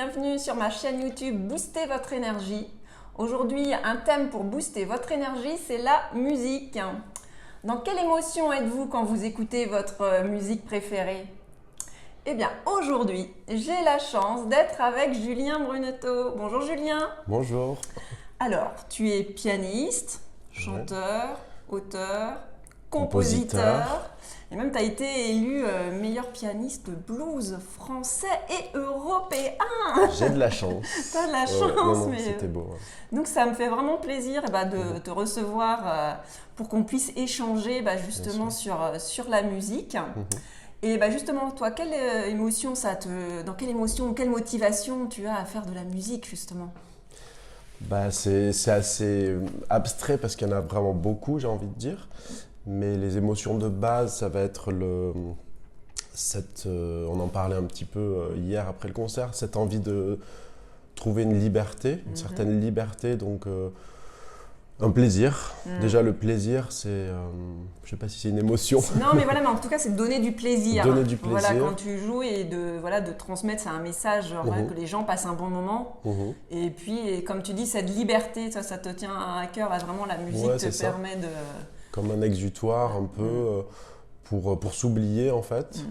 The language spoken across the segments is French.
bienvenue sur ma chaîne YouTube Booster votre énergie. Aujourd'hui, un thème pour booster votre énergie, c'est la musique. Dans quelle émotion êtes-vous quand vous écoutez votre musique préférée? Eh bien, aujourd'hui, j'ai la chance d'être avec Julien Brunetto. Bonjour Julien. Bonjour. Alors, tu es pianiste, chanteur, auteur, compositeur. Et même, tu as été élu meilleur pianiste de blues français et européen. J'ai de la chance. Tu as de la chance, non, mais c'était beau. Donc, ça me fait vraiment plaisir de te recevoir pour qu'on puisse échanger justement sur la musique. Et justement, toi, quelle émotion dans quelle émotion ou quelle motivation tu as à faire de la musique, justement? C'est assez abstrait parce qu'il y en a vraiment beaucoup, j'ai envie de dire. Mais les émotions de base, ça va être on en parlait un petit peu hier après le concert, cette envie de trouver une liberté, une certaine liberté, donc un plaisir. Déjà le plaisir, c'est, je sais pas si c'est une émotion. Non, mais voilà, mais en tout cas, c'est de donner du plaisir. Donner du plaisir. Voilà, quand tu joues et de transmettre un message, que les gens passent un bon moment. Et puis, comme tu dis, cette liberté, ça te tient à cœur, vraiment la musique te permet de... Comme un exutoire un peu pour s'oublier en fait.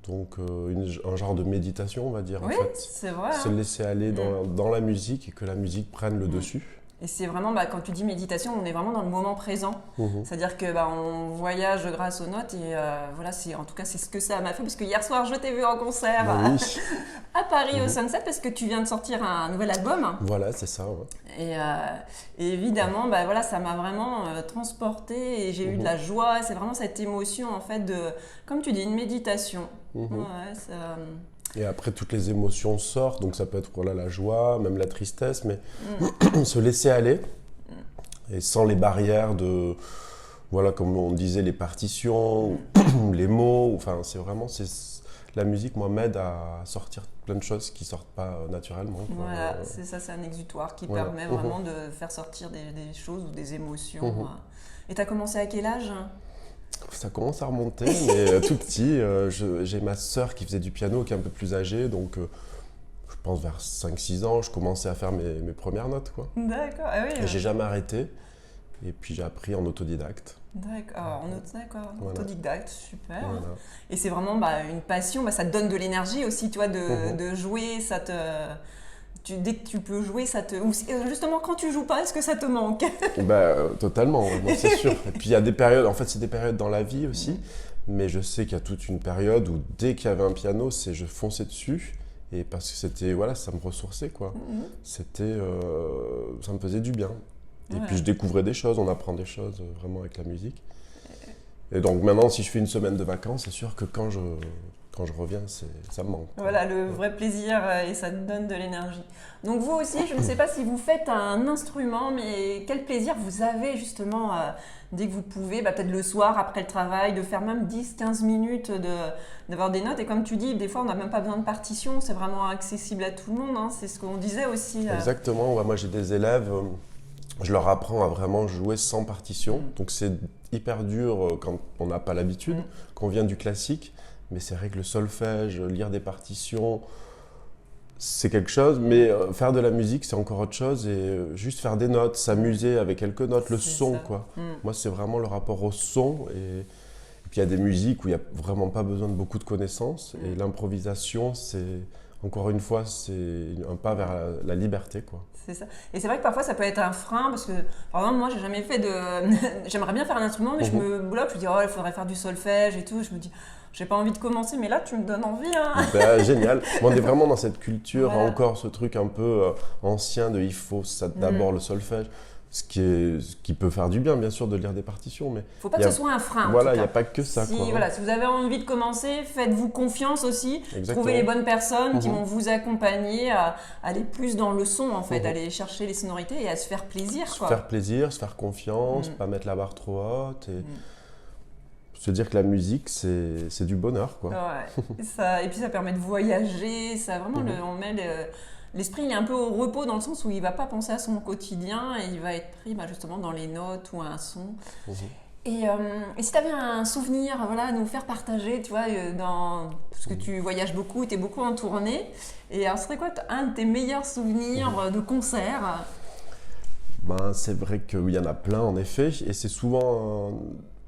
Donc un genre de méditation, on va dire. Oui, en fait. C'est vrai. Se laisser aller dans la musique et que la musique prenne le dessus. Et c'est vraiment, quand tu dis méditation, on est vraiment dans le moment présent. C'est-à-dire que on voyage grâce aux notes et voilà, en tout cas, c'est ce que ça m'a fait. Parce que hier soir, je t'ai vu en concert à Paris au Sunset parce que tu viens de sortir un nouvel album. Voilà, c'est ça. Ouais. Et évidemment, voilà, ça m'a vraiment transportée et j'ai eu de la joie. C'est vraiment cette émotion, en fait, comme tu dis, une méditation. Et après, toutes les émotions sortent, donc ça peut être la joie, même la tristesse, mais se laisser aller, et sans les barrières de, comme on disait, les partitions, les mots, c'est vraiment, la musique, moi, m'aide à sortir plein de choses qui ne sortent pas naturellement. Voilà, c'est ça, c'est un exutoire qui permet vraiment de faire sortir des choses ou des émotions. Et tu as commencé à quel âge ? Ça commence à remonter, mais tout petit. J'ai ma sœur qui faisait du piano, qui est un peu plus âgée, donc je pense vers 5-6 ans, je commençais à faire mes premières notes. D'accord, ah oui. Et j'ai jamais arrêté, et puis j'ai appris en autodidacte. D'accord, Voilà. Autodidacte, super. Voilà. Et c'est vraiment une passion, ça te donne de l'énergie aussi, tu vois, de jouer, ça te... dès que tu peux jouer, ou justement quand tu joues pas, est-ce que ça te manque? Totalement, c'est sûr. Et puis il y a des périodes, en fait c'est des périodes dans la vie aussi, mais je sais qu'il y a toute une période où dès qu'il y avait un piano, je fonçais dessus, et parce que c'était, ça me ressourçait quoi. C'était, ça me faisait du bien. Et puis je découvrais des choses, on apprend des choses vraiment avec la musique. Et donc maintenant, si je fais une semaine de vacances, c'est sûr que quand je reviens, ça me manque. Voilà, le vrai plaisir et ça te donne de l'énergie. Donc vous aussi, je ne sais pas si vous faites un instrument, mais quel plaisir vous avez justement dès que vous pouvez, peut-être le soir après le travail, de faire même 10-15 minutes d'avoir des notes. Et comme tu dis, des fois on n'a même pas besoin de partition, c'est vraiment accessible à tout le monde, c'est ce qu'on disait aussi. Exactement, moi j'ai des élèves, je leur apprends à vraiment jouer sans partition. Donc c'est hyper dur quand on n'a pas l'habitude, qu'on vient du classique. Mais c'est vrai que le solfège, lire des partitions, c'est quelque chose. Mais faire de la musique, c'est encore autre chose. Et juste faire des notes, s'amuser avec quelques notes, le son, quoi. Moi, c'est vraiment le rapport au son. Et puis, il y a des musiques où il n'y a vraiment pas besoin de beaucoup de connaissances. Et l'improvisation, encore une fois, c'est un pas vers la liberté, quoi. C'est ça. Et c'est vrai que parfois ça peut être un frein parce que, par exemple, moi j'ai jamais fait j'aimerais bien faire un instrument, mais je me bloque, je me dis, il faudrait faire du solfège et tout. Je me dis, j'ai pas envie de commencer, mais là tu me donnes envie. Génial. On est vraiment dans cette culture, encore ce truc un peu ancien il faut d'abord le solfège. Ce qui peut faire du bien, bien sûr, de lire des partitions. Mais faut pas que ce soit un frein. Voilà, il n'y a pas que ça. Si vous avez envie de commencer, faites-vous confiance aussi. Exactement. Trouvez les bonnes personnes qui vont vous accompagner à aller plus dans le son, en fait, aller chercher les sonorités et à se faire plaisir. Se faire plaisir, se faire confiance, pas mettre la barre trop haute. Et se dire que la musique, c'est du bonheur, quoi. Et puis ça permet de voyager. Ça, vraiment, on met l'esprit il est un peu au repos dans le sens où il ne va pas penser à son quotidien et il va être pris justement dans les notes ou à un son. Et si tu avais un souvenir voilà, à nous faire partager, tu vois, parce que tu voyages beaucoup, tu es beaucoup en tournée, et alors ce serait quoi un de tes meilleurs souvenirs de concert? Ben, c'est vrai qu'il y en a plein en effet, et c'est souvent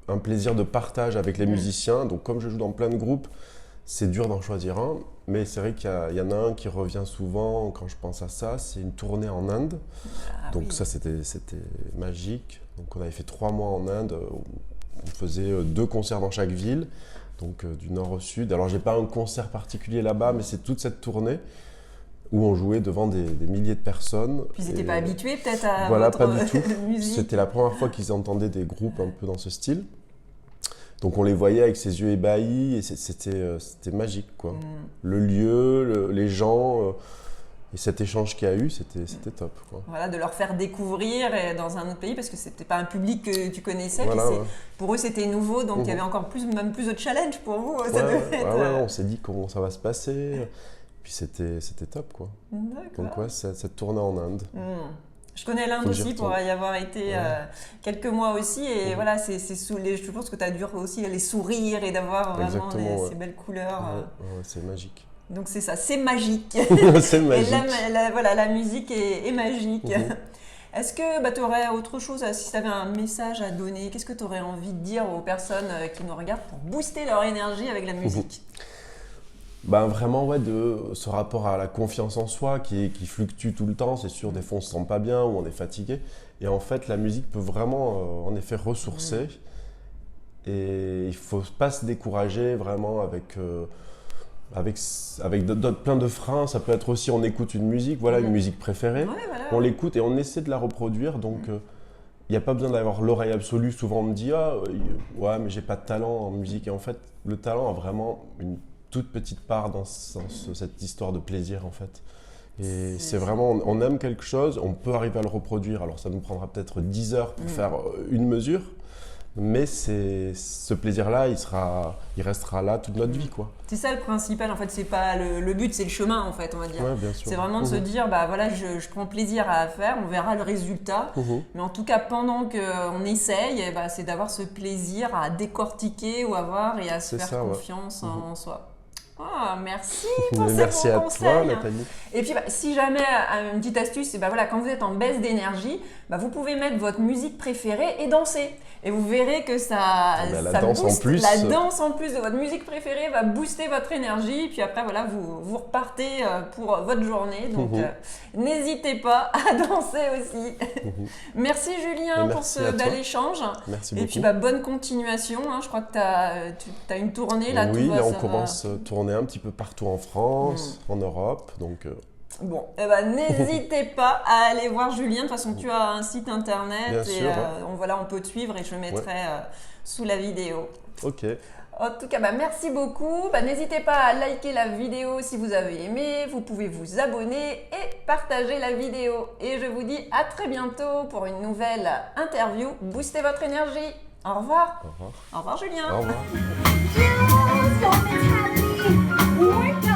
un plaisir de partage avec les musiciens. Donc comme je joue dans plein de groupes, c'est dur d'en choisir un, mais c'est vrai qu'il y en a un qui revient souvent quand je pense à ça, c'est une tournée en Inde. Donc ça c'était magique. Donc on avait fait 3 mois en Inde, on faisait 2 concerts dans chaque ville, donc du nord au sud. Alors j'ai pas un concert particulier là-bas, mais c'est toute cette tournée où on jouait devant des milliers de personnes. Puis ils n'étaient pas habitués peut-être à voilà, votre pas du tout. musique. C'était la première fois qu'ils entendaient des groupes un peu dans ce style. Donc on les voyait avec ses yeux ébahis et c'était magique, quoi. Le lieu, les gens et cet échange qu'il y a eu, c'était top, quoi. Voilà, de leur faire découvrir dans un autre pays parce que c'était pas un public que tu connaissais. Voilà, puis pour eux c'était nouveau, donc il y avait encore même plus de challenge pour vous. Ça devait être... on s'est dit comment ça va se passer. Puis c'était top, quoi. Donc ouais, cette tournée en Inde. Je connais l'Inde aussi pour y avoir été quelques mois aussi et voilà, je pense que tu as dû aussi les sourires et d'avoir vraiment ces belles couleurs. C'est magique. Donc c'est ça, c'est magique. C'est magique. Et voilà, la musique est magique. Est-ce que tu aurais autre chose, si tu avais un message à donner, qu'est-ce que tu aurais envie de dire aux personnes qui nous regardent pour booster leur énergie avec la musique? Ben vraiment, ouais, de ce rapport à la confiance en soi qui fluctue tout le temps. C'est sûr, des fois on se sent pas bien ou on est fatigué. Et en fait, la musique peut vraiment, en effet, ressourcer. Et il faut pas se décourager vraiment avec plein de freins. Ça peut être aussi, on écoute une musique, voilà, une musique préférée. Ouais, voilà. On l'écoute et on essaie de la reproduire. Donc, il n'y a pas besoin d'avoir l'oreille absolue. Souvent, on me dit, ouais, mais j'ai pas de talent en musique. Et en fait, le talent a vraiment une toute petite part dans cette histoire de plaisir, en fait. Et c'est vraiment, on aime quelque chose, on peut arriver à le reproduire. Alors, ça nous prendra peut-être 10 heures pour faire une mesure. Mais ce plaisir-là, il restera là toute notre vie, quoi. C'est ça le principal, en fait, c'est pas le but, c'est le chemin, en fait, on va dire. Ouais, bien sûr. C'est vraiment de se dire, bah voilà, je prends plaisir à faire, on verra le résultat. Mais en tout cas, pendant qu'on essaye, c'est d'avoir ce plaisir à décortiquer et à se faire confiance en soi. Oh, merci pour ces merci bons à conseils. toi, Nathalie. Et puis, si jamais, une petite astuce, voilà, quand vous êtes en baisse d'énergie, vous pouvez mettre votre musique préférée et danser. Et vous verrez que ça booste. La danse en plus de votre musique préférée va booster votre énergie. Puis après, voilà, vous repartez pour votre journée. Donc, n'hésitez pas à danser aussi. Merci Julien pour ce bel échange. Merci beaucoup. Et puis, bonne continuation. Je crois que tu as une tournée là. Oui, là, on commence à tourner un petit peu partout en France, en Europe. Donc, bon, n'hésitez pas à aller voir Julien. De toute façon, tu as un site internet. Bien sûr. On peut te suivre et je le mettrai sous la vidéo. Ok. En tout cas, merci beaucoup. N'hésitez pas à liker la vidéo si vous avez aimé. Vous pouvez vous abonner et partager la vidéo. Et je vous dis à très bientôt pour une nouvelle interview. Boostez votre énergie. Au revoir. Au revoir. Au revoir Julien. Au revoir.